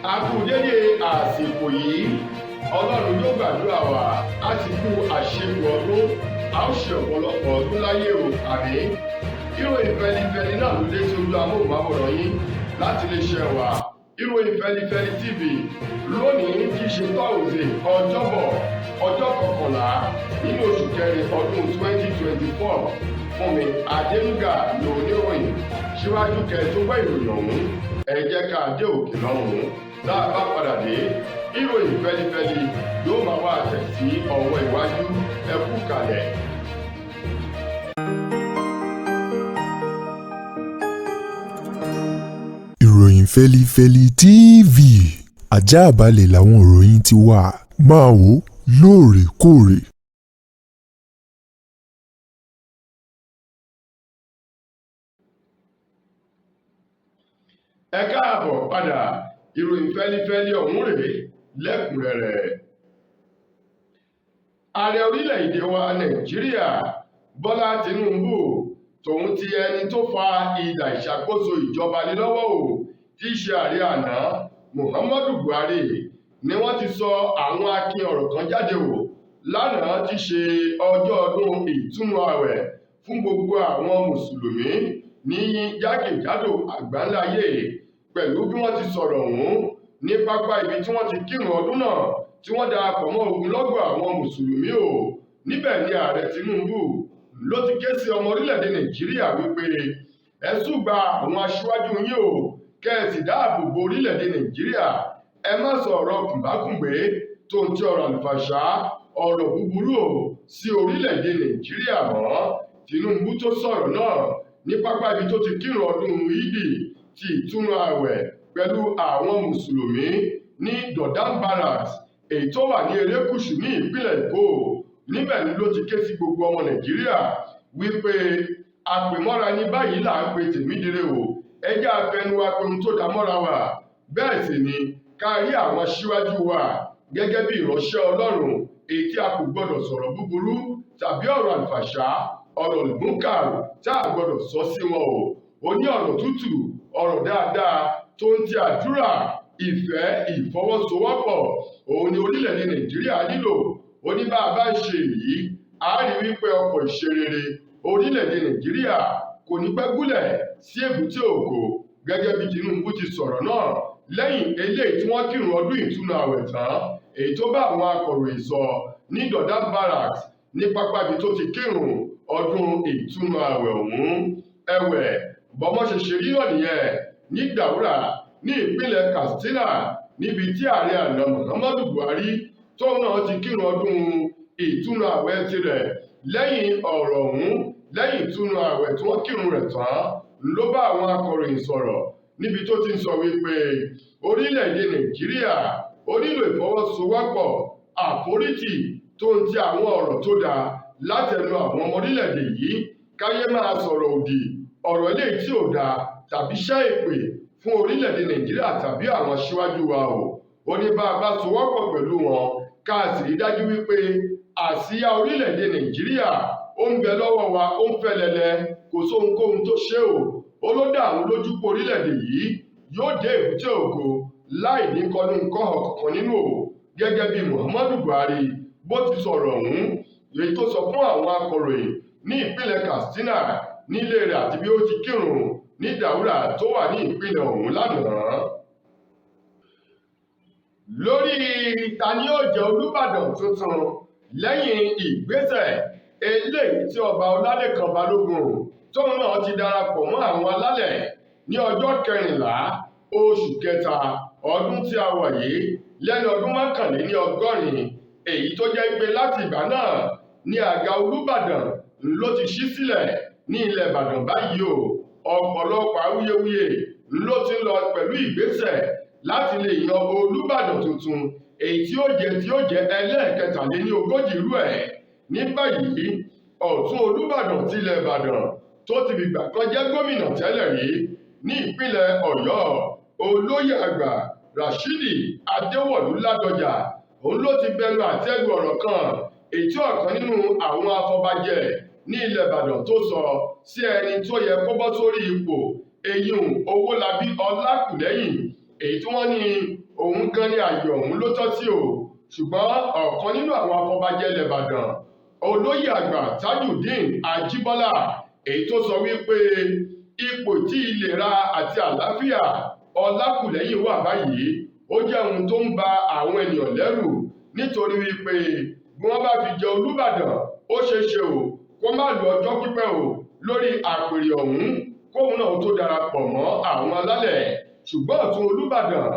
A kú dédé àsìkò yìí, Ọlọ́run yóò gbàdúrà wa, á ti kú àṣepọ̀ ọdún, a ó ṣe ọ̀pọ̀lọpọ̀ ọdún láyé o, àmín. Ìròyìn fẹlifẹli náà ló dé sí ojú amóhùnmáwòrán yín láti iléeṣẹ́ wa. Ìròyìn Feli-feli TV lónìí kì í ṣe tọ́ọ̀sì ọjọ́bọ̀ ọjọ́ kọkànlá nínú oṣù kẹrin ọdún 2024. Fúnmi Adénúgà ló oníròyìn. Síwájú kẹ́ẹ̀túngbọ́ ìròyìn ọ̀hún, ẹ jẹ́ ká dé òkè lọ́hùn-ún. Tá a bá padà dé, ìròyìn fẹlifẹli yóò máa wá tẹ̀ sí ọwọ́ iwájú. Ẹ kú kalẹ̀. Ìròyìn Feli-feli TV àjààbálẹ̀ làwọn ìròyìn ti wà, máa wò lóòrèkóòrè. Ẹ káàbọ̀ padà, ìròyìn fẹlifẹli ọ̀hún rèé lẹ́kùnrẹ́rẹ́. Ààrẹ orílẹ̀-èdè wa Nàìjíríà Bọ́lá Tinubu tòun ti ẹni tó fa idà ìṣàkóso ìjọba lé lọ́wọ́ o tí í ṣe ààrẹ àná Muhammadu Buhari ni wọ́n ti sọ àwọn akin ọ̀rọ̀ kan jáde o lánàá tí í ṣe ọjọ́ ọdún ìtúnu ààwẹ̀ fún gbogbo àwọn mùsùlùmí ní jákèjádò àgbáńláyé pẹ̀lú bí wọ́n ti sọ̀rọ̀ ọ̀hún ní pápá ibi tí wọ́n ti kírun ọdún náà tí wọ́n darapọ̀ mọ́ ogunlọ́gọ̀ àwọn mùsùlùmí o. Níbẹ̀ ni ààrẹ Tinubu ló ti ké sí ọmọ orílẹ̀-èdè Nàìjíríà wípé ẹ ṣùgbà àwọn aṣíwájú yín o kẹ́ ẹ sì dáàbò bo orílẹ̀-èdè Nàìjíríà. Ẹ má sọ ọ̀rọ̀ kùnbákùngbé tó ń ti ọ̀rọ̀ àlùfàṣá ọ̀rọ̀ búburú o sí orílẹ̀-èdè Nàìjíríà mọ́. Tinubu tó sọ̀rọ̀ náà ní pápá ibi tó ti kírun ọdún Ìdí ti ìtúnu ààwẹ̀ pẹ̀lú àwọn mùsùlùmí ní Dodan Barracks èyí tó wà ní erékùṣù ní ìpínlẹ̀ Èkó. Níbẹ̀ ni ló ti ké sí gbogbo ọmọ Nàìjíríà wípé àpèmọ́ra ní báyìí là ń pe tèmídire o, ẹ jẹ́ afẹnu wa pé ohun tó dá mọ́ra wa. Bẹ́ẹ̀ sì ni ká rí àwọn aṣíwájú wa gẹ́gẹ́ bí ìránṣẹ́ Ọlọ́run èyí tí a kò gbọdọ̀ sọ̀rọ̀ búburú tàbí ọ̀rọ̀ àlùfàṣá ọ̀rọ̀ lùmúkàrù tá a gbọdọ̀ sọ sí wọn o. Ó ní ọ̀rọ̀ tútù ọ̀rọ̀ dáadáa tó ń ti àdúrà ìfẹ́ ìfọwọ́sowọ́pọ̀ òun ni orílẹ̀-èdè Nàìjíríà nílò. Ó ní bá a bá ń ṣe èyí a rí wípé ọkọ̀ ìṣerere orílẹ̀-èdè Nàìjíríà kò ní pẹ́ gúnlẹ̀ sí èbúté ògo. Gẹ́gẹ́ bí Tinubu ti sọ̀rọ̀ náà lẹ́yìn eléyìí tí wọ́n kírun ọdún ìtúnu ààwẹ̀ tán èyí tó bá àwọn akọ̀ròyìn sọ ní Dodan Barracks ní pápá ibi tó ti kírun ọdún ìtúnu ààwẹ̀ ọ̀hún. Ẹ̀wẹ̀ bọ́mọ́ ṣe ṣe yíyọ̀ nìyẹn ní Daura ní ìpínlẹ̀ Katsina níbi tí ààrẹ àná Muhammadu Buhari tóun náà ti kírun ọdún ìtúnu ààwẹ̀ tirẹ̀. Lẹ́yìn ọ̀rọ̀ ọ̀hún lẹ́yìn ìtúnu ààwẹ̀ tí wọ́n kírun rẹ̀ tán ló bá àwọn akọ̀ròyìn sọ̀rọ̀ níbi tó ti ń sọ wípé orílẹ̀-èdè Nàìjíríà ó nílò ìfọwọ́sowọ́pọ̀ àforítì tó ń ti àwọn ọ̀rọ̀ tó dáa látẹnu àwọn ọmọ orílẹ̀-èdè yìí. Káyé máa sọ̀rọ̀ òdì ọ̀rọ̀ eléyìí tí ò dáa tàbí ṣẹ́ èpè fún orílẹ̀-èdè Nàìjíríà tàbí àwọn aṣíwájú wa o. Ó ní bá a bá sowọ́pọ̀ pẹ̀lú wọn ká sì rí dájú wípé àsíá orílẹ̀-èdè Nàìjíríà ó ń bẹ lọ́wọ́ wa ó ń fẹ́lẹ́lẹ́ kò sóhunkóhun tó ṣe o. Ó ló dá àwọn lójú pé orílẹ̀-èdè yìí yóò dé èbúté ògo láì ní kọnu nǹkan ọ̀kọ̀ọ̀kan nínú o. Gẹ́gẹ́ bí Muhammadu Buhari bó ti sọ̀rọ̀ ọ̀hún èyí tó sọ fún àwọn akọ̀ròyìn ní ìpínlẹ̀ Katsina nílé rẹ̀ àti bí ó ti kírun ní Daura tó wà ní ìpínlẹ̀ ọ̀hún lánàá. Lórí ta ni yóò jẹ́ Olú-Ìbàdàn tuntun lẹ́yìn ìgbésẹ̀ eléyìí tí ọba Ọlálékan Balógun tóun náà ti darapọ̀ mọ́ àwọn alálẹ̀ ní ọjọ́ 14 oṣù kẹta ọdún tí a wà yìí lẹ́ni ọdún 81 èyí tó jẹ́ pé láti ìgbà náà ni àga Olú-Ìbàdàn ló ti ṣí sílẹ̀ ní ilẹ̀ Ìbàdàn báyìí o. Ọ̀pọ̀lọpọ̀ awuyewuye ló ti ń lọ pẹ̀lú ìgbésẹ̀ láti lè yan Olú-Ìbàdàn tuntun èyí tí ó jẹ́ ẹlẹ́ẹ̀kẹtàléníogójì irú ẹ̀. Ní báyìí ọ̀tún Olú-Ìbàdàn tilẹ̀ Ìbàdàn tó ti fìgbà kan jẹ́ gómìnà tẹ́lẹ̀ rí ní ìpínlẹ̀ Ọ̀yọ́ olóyè àgbà Rashidi Adéwọ̀lú Ládọjà òun ló ti bẹnu àtẹ́lu ọ̀rọ̀ kan èyí tí ọ̀kan nínú àwọn afọbajẹ ní ilẹ̀ Ìbàdàn tó sọ sí ẹni tó yẹ kó bọ́ sórí ipò eyín Owólabí Ọlákùlẹ́yìn èyí tí wọ́n ní òun gan ni àyè ọ̀hún ló tọ́ sí o, ṣùgbọ́n ọ̀kan nínú àwọn afọbajẹ ilẹ̀ Ìbàdàn olóyè àgbà Tajudeen Ajíbọ́lá èyí tó sọ wípé ipò tí ìlera àti àlàáfíà Ọlákùlẹ́yìn wà báyìí ó jẹ́ ohun tó ń ba àwọn ènìyàn lẹ́rù nítorí wípé bí wọ́n bá fi jẹ Olúbàdàn ó ṣeéṣe o kó má lo ọjọ́ pípẹ́ o lórí àpèrè ọ̀hún kóun náà tó darapọ̀ mọ́ àwọn alálẹ̀, ṣùgbọ́n ọ̀tún Olúbàdàn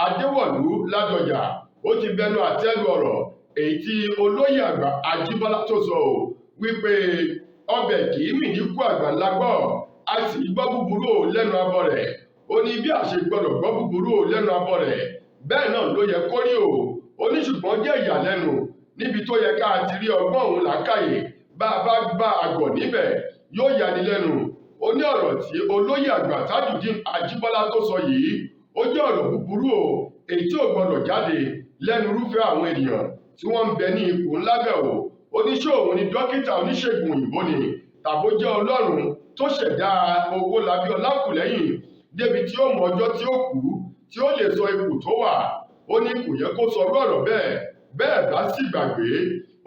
Adéwọ̀lú Ládọjà ó ti bẹnu àtẹ́lu ọ̀rọ̀ èyí tí olóyè àgbà Ajíbọ́lá tó sọ o wípé ọbẹ̀ kì í mì ní kú àgbà ńlá gbọ́ a sì gbọ́ búburú o lẹ́nu abọ́ rẹ̀. Ó ní bí àṣẹ gbọ́dọ̀ gbọ́ búburú o lẹ́nu abọ́ rẹ̀ bẹ́ẹ̀ náà ló yẹ kó rí o. Ó ní ṣùgbọ́n jẹ́ ìyàlẹ́nu níbi tó yẹ ká ti rí ọgbọ́n òun làákàyè bá a bá bá àgọ̀ níbẹ̀ yóò yani lẹ́nu. Ó ní ọ̀rọ̀ tí olóyè àgbà Tajudeen Ajíbọ́lá tó sọ yìí ó jẹ́ ọ̀rọ̀ búburú o èyí tí ò gbọ́dọ̀ jáde lẹ́nu irúfẹ́ àwọn ènìyàn tí wọ́n ń bẹ ní ipò ńlá bẹ̀ o. Ó ní ṣé òun ni dókítà oníṣègùn òyìnbó ni tàbó jẹ́ Ọlọ́run tó ṣẹ̀dá Owólabí Ọlákùlẹ́yìn débi tí ó mọ ọjọ́ tí ó kú tí ó lè sọ ipò tó wà. Ó ní kò yẹ kó sọ ọ̀rọ̀ bẹ́ẹ̀ bá sì gbàgbé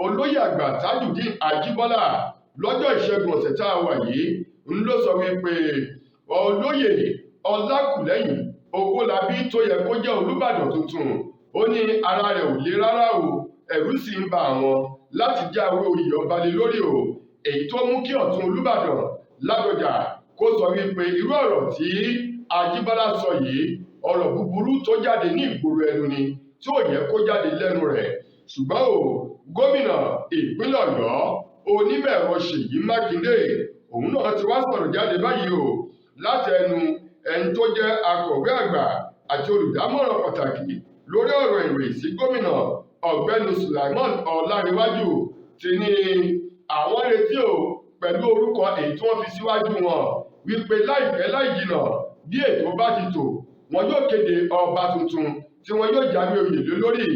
olóyè àgbà Tajudeen Ajíbọ́lá lọ́jọ́ ìṣẹ́gun ọ̀sẹ̀ tá a wà yìí ń ló sọ wípé olóyè Ọlákùlẹ́yìn Owólabí tó yẹ kó jẹ́ Olúbàdàn tuntun ó ní ara rẹ̀ ò le rárá o ẹ̀rù sì ń ba àwọn láti jáwé oyè ọba lé lórí o, èyí tó mú kí ọ̀tún Olúbàdàn Ládọjà kó sọ wípé irú ọ̀rọ̀ tí Ajíbọ́lá sọ yìí ọ̀rọ̀ búburú tó jáde ní ìgboro ẹnu ni tí ò yẹ kó jáde lẹ́nu rẹ̀. Ṣùgbọ́n o gómìnà ìpínlẹ̀ Ọ̀yọ́ onímọ̀-ẹ̀rọ Ṣèyí Mákindé òun náà ti wá sọ̀rọ̀ jáde báyìí o láti ẹnu ẹni tó jẹ́ akọ̀wé àgbà àti olùdámọ̀ràn pàtàkì lórí ọ̀rọ̀ ìròyìn sí gómìnà ọ̀gbẹ́ni Sulaiman Ọláníwájú ti ní àwọn retí o pẹ̀lú orúkọ èyí tí wọ́n fi síwájú wọn wípé láìpẹ́ láì jìnnà bí ètò bá ti tò wọn yóò kéde ọba tuntun tí wọn yóò jáwé oyè lé lórí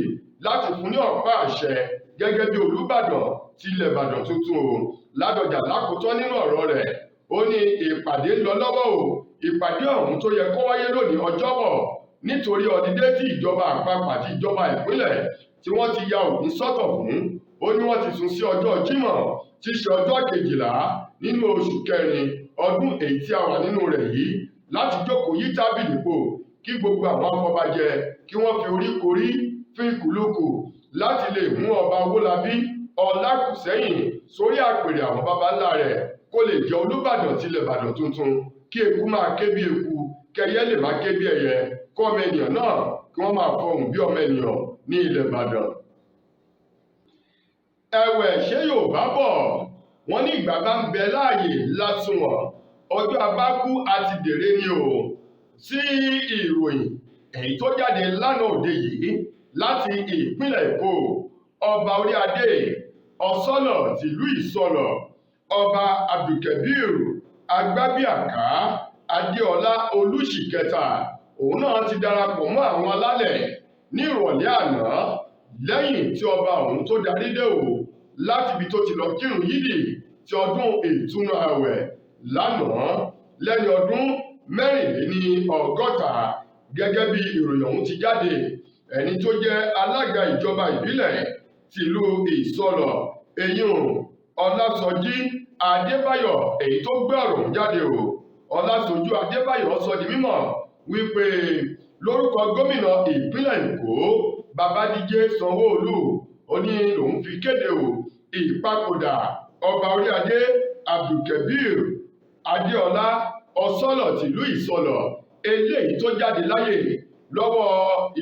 láti fún ní ọ̀pá àṣẹ gẹ́gẹ́ bí Olúbàdàn ti ilẹ̀ Ìbàdàn tuntun o. Ládọjà lákòótán nínú ọ̀rọ̀ rẹ̀ ó ní ìpàdé ń lọ lọ́wọ́ o, ìpàdé ọ̀hún tó yẹ kó wáyé lónìí Ọjọ́bọ̀ nítorí ọdídé tí ìjọba àpapọ̀ àti ìjọba ìpínlẹ̀ tí wọ́n ti ya òpin sọ́tọ̀ fún ó ní wọ́n ti sún sí ọjọ́ Jímọ̀ tí í ṣe ọjọ́ 12 nínú oṣù kẹrin ọdún èyí tí a wà nínú rẹ̀ yìí láti jókòó yí tábìlì pò kí gbogbo àwọn afọbajẹ kí wọ́n fi oríkorí fún ìkúlùkù láti lè mú ọba Owólabí Ọlákùsẹ́yìn sórí àpèrè àwọn baba ńlá rẹ̀ kó lè jẹ́ Olúbàdàn tilẹ̀ Ìbàdàn tuntun kí eku máa ké bí eku kẹyẹ lè máa ké bí ẹyẹ kọ́ ọmọ ènìyàn náà kí wọ́n máa fọhùn bí ọmọ ènìyàn ní ilẹ̀ Ìbàdàn. Ẹ̀wẹ̀ ṣé Yorùbá bọ̀ wọ́n ní ìgbà bá ń bẹ láàyè lásùnwọ̀n ọjọ́ abákú àti dèrè ni o. Sí ìròyìn èyí tó jáde lánàá òde yìí láti ìpínlẹ̀ Èkó ọba orí adé Ọ̀sọ́nà tìlú Ìsọlọ̀ ọba Abdulkabir Agbábíàká Adéọlá Olúṣìkẹta òun náà ti darapọ̀ mọ́ àwọn alálẹ̀ ní ìrọ̀lẹ́ àná lẹ́yìn tí ọba òun tó darí dé o láti ibi tó ti lọ kírun yídì ti ọdún ìtúnu ààwẹ̀ lánàá lẹ́ni ọdún 64 gẹ́gẹ́ bí ìròyìn ọ̀hún ti jáde. Ẹni tó jẹ́ alága ìjọba ìbílẹ̀ tìlú Ìsọlọ̀ eyín Ọlásọjí Adébáyọ̀ èyí tó gbé ọ̀rọ̀ ọ̀hún jáde o. Ọlásọjí Adébáyọ̀ sọ di mímọ̀ wípé lórúkọ gómìnà ìpínlẹ̀ Èkó Babájídé Sanwó-Olú ó ní lòun fi kéde o ìpapòdà ọba orí adé Abdulkabir Adéọlá Ọ̀sọ́nà tìlú Ìsọlọ̀ eléyìí tó jáde láyè lọ́wọ́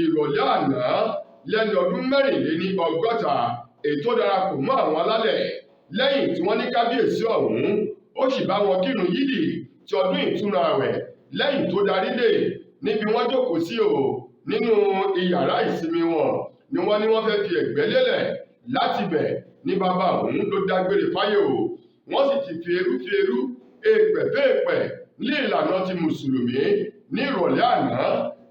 ìrọ̀lẹ́ àná lẹ́ni ọdún 64 èyí tó darapọ̀ mọ́ àwọn alálẹ̀ lẹ́yìn tí wọ́n ní kábíyèsí ọ̀hún ó sì bá wọn kírun yídì ti ọdún ìtúnu ààwẹ̀ lẹ́yìn tó darí dé níbi wọ́n jókòó sí o nínú iyàrá ìsinmi wọn ni wọ́n ní wọ́n fẹ́ fi ẹ̀gbẹ́ lélẹ̀ láti bẹ̀ ní bàbá òun ló dágbére fáyé o. Wọ́n sì ti fi eru èèpẹ̀ fèèpẹ̀ ní ìlànà ti mùsùlùmí ní ìrọ̀lẹ́ àná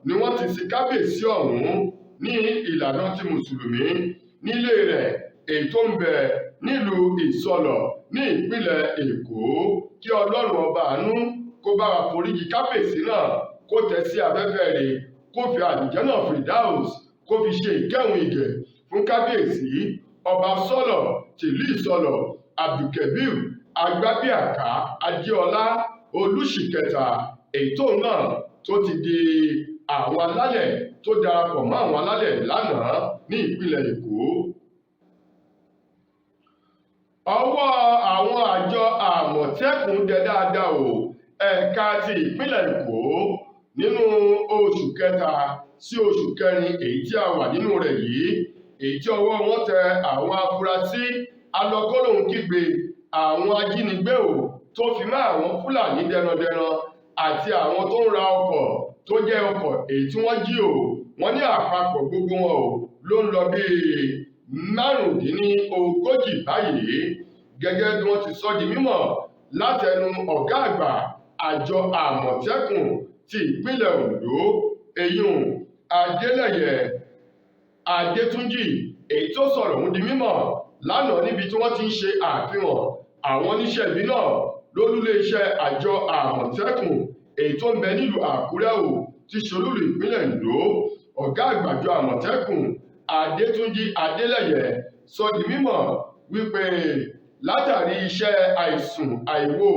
ni wọ́n ti sin kábíyèsí ọ̀hún ní ìlànà ti mùsùlùmí nílé rẹ̀ èyí tó ń bẹ nílùú Ìsọlọ̀ ní ìpínlẹ̀ Èkó kí Ọlọ́run ọba àánú kó bá wa foríjì kábíyèsí náà kó tẹ́ sí afẹ́fẹ́ rẹ̀ kó fi àlùjànnà Firdaus kó fi ṣe ìkẹ́hùn ìgẹ̀ fún kábíyèsí ọba sọ́lọ̀ tìlú ìsọlọ̀ Abdulkabir Agbábíàká Adéọlá Olúṣìkẹta, èyí tóun náà tó ti di àwọn alálẹ̀ tó darapọ̀ mọ́ àwọn alálẹ̀ lánàá ní ìpínlẹ̀ Èkó. Ọwọ́ àwọn àjọ Àmọ̀tẹ́kùn dẹ dáadáa o ẹ̀ka ti ìpínlẹ̀ Èkó nínú oṣù kẹta sí oṣù kẹrin èyí tí a wà nínú rẹ̀ yìí, èyí tí ọwọ́ wọn tẹ àwọn afurasí alọ́kọ́lóhùn kígbe àwọn ajínigbé o tó fi mọ́ àwọn Fúlàní dẹrandẹran àti àwọn tó ń ra ọkọ̀ tó jẹ́ ọkọ̀ èyí tí wọ́n jí o. Wọ́n ní àpapọ̀ gbogbo wọn o ló ń lọ bíi 45 báyìí, gẹ́gẹ́ bí wọ́n ti sọ di mímọ̀ látẹnu ọ̀gá àgbà àjọ Àmọ̀tẹ́kùn ti ìpínlẹ̀ Ondo eyín Adélẹ́yẹ Adétúnjì, èyí tó sọ̀rọ̀ ọ̀hún di mímọ̀ lánàá níbi tí wọ́n ti ń ṣe àfihàn àwọn oníṣẹ́ ibi náà lólúléeṣẹ́ àjọ Àmọ̀tẹ́kùn èyí tó ń bẹ nílùú Àkúrẹ́ o ti ṣolúlù ìpínlẹ̀ Ondo. Ọ̀gá àgbà àjọ Àmọ̀tẹ́kùn Adétúnjì Adélẹ́yẹ sọ di mímọ̀ wípé látàrí iṣẹ́ àìsùn àìwò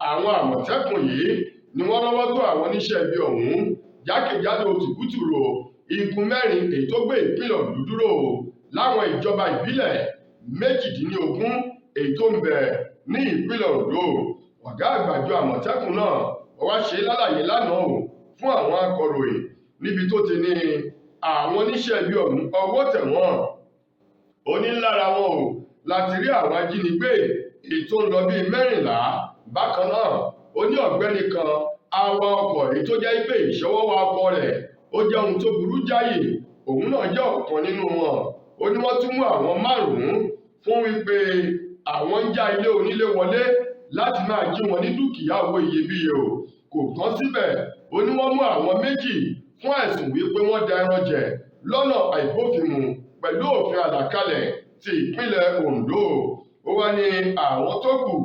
àwọn Àmọ̀tẹ́kùn yìí ni wọ́n rọ́wọ́ tó àwọn oníṣẹ́ ibi ọ̀hún jákèjádò tìbútùrò igun mẹ́rin èyí tó gbé ìpínlẹ̀ Ondo dúró láwọn ìjọba ìbílẹ̀ 18 èyí tó ń bẹ ní ìpínlẹ̀ Ondo. Ọ̀gá àgbà àjọ Àmọ̀tẹ́kùn náà wá ṣe lálàyé lánàá o fún àwọn akọ̀ròyìn níbi tó ti ní àwọn oníṣẹ́ ibi ọ̀hún ọwọ́ tẹ̀ wọ́n. Ó ní lára wọn o láti rí àwọn ajínigbé èyí tó ń lọ bíi 14. Bákan náà ó ní ọ̀gbẹ́ni kan awa ọkọ̀ èyí tó jẹ́ pé ìṣọwọ́wà ọkọ̀ rẹ̀ ó jẹ́ ohun tó burú jáyè, òun náà jẹ́ ọ̀kan nínú wọn. Ó ní wọ́n tún mú àwọn 5 fún wípé àwọn ń já ilé onílé wọlé láti máa jí wọn ní dúkìá owó iyebíye o. Kò tán síbẹ̀, ó ní wọ́n mú àwọn 2 fún ẹ̀sùn wípé wọ́n da ẹran jẹ lọ́nà àìbófinmu pẹ̀lú òfin àlàkalẹ̀ ti ìpínlẹ̀ Ondo. Ó wá ní àwọn tó kù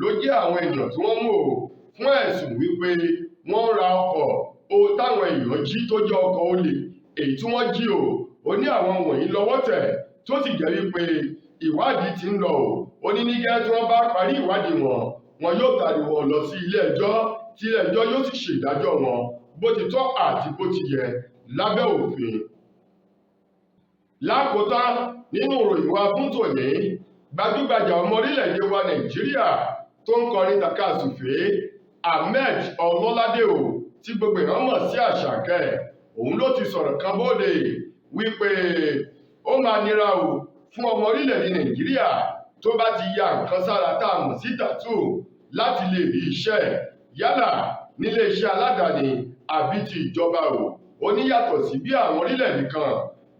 ló jẹ́ àwọn èèyàn tí wọ́n mú o fún ẹ̀sùn wípé wọ́n ra ọkọ̀ o táwọn èèyàn jí tó jẹ́ ọkọ̀ olè èyí tí wọ́n jí o. Ó ní àwọn wọ̀nyí lọ́wọ́ tẹ̀ tó sì jẹ́ wípé ìwádìí ti ń lọ o. Ó ní nígẹ́ tí wọ́n bá parí ìwádìí wọn yóò tàrí wọn lọ sí ilé ẹjọ́ tí ilé ẹjọ́ yóò sì ṣèdájọ́ wọn bó ti tọ́ àti bó ti yẹ lábẹ́ òfin. Lákòótán nínú ìròyìn wa fún tòní, gbajúgbajà ọmọ orílẹ̀-èdè wa Nàìjíríà tó ń kọrin takasùfé Ahmed Ọlọ́ládé o tí gbogbo èèyàn mọ̀ sí Àṣàkẹ́, òun ló ti sọ̀rọ̀ kan bóde wípé ó máa nira o fún ọmọ orílẹ̀-èdè Nàìjíríà tó bá ti ya nǹkan sára tá a mọ̀ sí tàtú láti lè rí iṣẹ́ yálà nílé iṣẹ́ aládàáni àbí ti ìjọba o. Ó ní yàtọ̀ sí bí àwọn orílẹ̀-èdè kan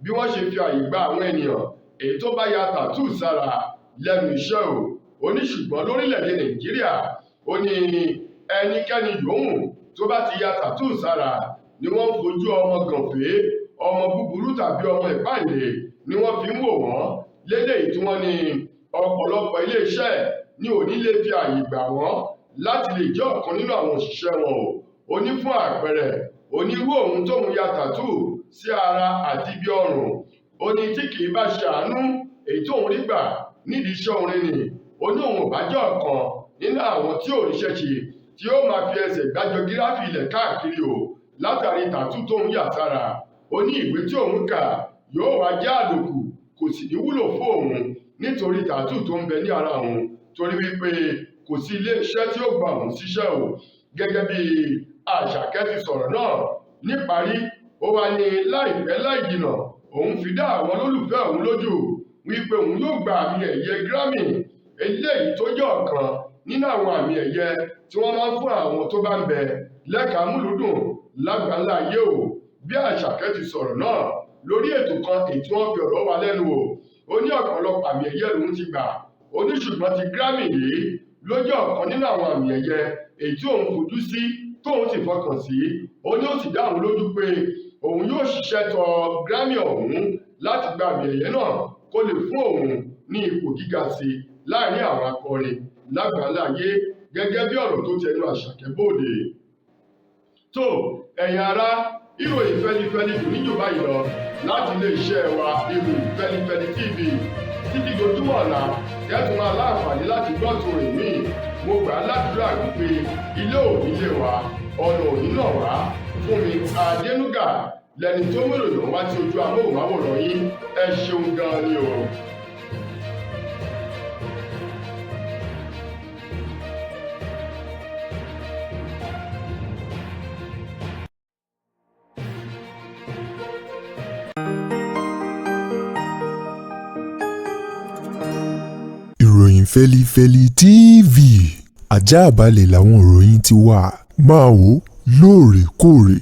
bí wọ́n ṣe fi àyè gba àwọn ènìyàn èyí tó bá ya tàtú sára lẹ́nu iṣẹ́ o. Ó ní ṣùgbọ́n lórílẹ̀-èdè Nàìjíríà ó ní ẹnikẹ́ni yòówù tó bá ti ya tàtú sára ni wọ́n ń fojú ọmọ gànfẹ́, ọmọ búburú tàbí ọmọ ìpáǹlé ni wọ́n fi ń wò wọ́n léléyìí tí wọ́n ní ọ̀pọ̀lọpọ̀ iléeṣẹ́ ní ò ní lè fi àyè gbà wọ́n láti lè jẹ́ ọ̀kan nínú àwọn òṣìṣẹ́ wọn o. Ó ní fún àpẹẹrẹ onírú òun tóun ya tàtú sí ara àti ibi ọrùn, ó ní tí kì í bá ṣe àánú èyí tóun rí gbà nídìí iṣẹ́ orin ni, ó ní òun ò bá jẹ́ ọ̀kan nínú àwọn tí ò ríṣẹ́ ṣe tí ó máa fi ẹsẹ̀ gbájọ gíráfì ilẹ̀ káàkiri o látàrí tàtú tóun yà sára. Ó ní ìwé tí òun kà yóò wá jẹ́ àlòkù kò sì ní wúlò fún òun nítorí tàtú tó ń bẹ ní ara òun, torí wípé kò sí ilé iṣẹ́ tí ó gba òun síṣẹ́ o. Gẹ́gẹ́ bí Àṣàkẹ́ ti sọ̀rọ̀ náà níparí, ó wá ní láìpẹ́ láì jìnà òun fi dá àwọn olólùfẹ́ òun lójú wípé òun yóò gba àmì ẹ̀yẹ Grammy eléyìí tó jẹ́ ọ̀kan nínú àwọn àmì ẹ̀yẹ tí wọ́n máa ń fún àwọn tó bá ń bẹ lẹ́ka múlùúdùn lágbàńlá ayé o. Bí Àṣàkẹ́ ti sọ̀rọ̀ náà lórí ètò kan èyí tí wọ́n fi ọ̀rọ̀ wá lẹ́nu o. Ó ní ọ̀pọ̀lọpọ̀ àmì ẹ̀yẹ lòun ti gbà, ó ní ṣùgbọ́n ti Grammy yìí ló jẹ́ ọ̀kan nínú àwọn àmì ẹ̀yẹ èyí tí òun fojú sí tóun sì fọkàn sí. Ó ní ó sì dá òun lójú pé òun yóò ṣiṣẹ́ tọ Grammy ọ̀hún láti gba àmì ẹ̀yẹ náà kó lè fún òun ní ipò gíga sí láàrin àwọn akọrin lágbàńlá ayé, gẹ́gẹ́ bí ọ̀rọ̀ tó tẹnu Àṣàkẹ́ bóde. Tó ẹ̀yin ará, ìròyìn fẹlifẹli kò ní jù báyìí lọ láti ilé-iṣẹ́ wa ìròyìn Feli-feli TV títí dojúmọ́ ọ̀la kẹ́tùn máa láǹfààní láti gbọ́ tòrìn míì. Mo gbà á ládùúrà wípé ilé òní lé wa ọ̀nà òní náà wá. Fúnmi Adénúgà lẹni tó méròyìn wá sí ojú amóhùnmáwòrán yín. Ẹ ṣeun gan-an ni o. ìròyìn Feli-feli TV àjààbálẹ̀ làwọn ìròyìn ti wà máa wò lóòrèkóòrè.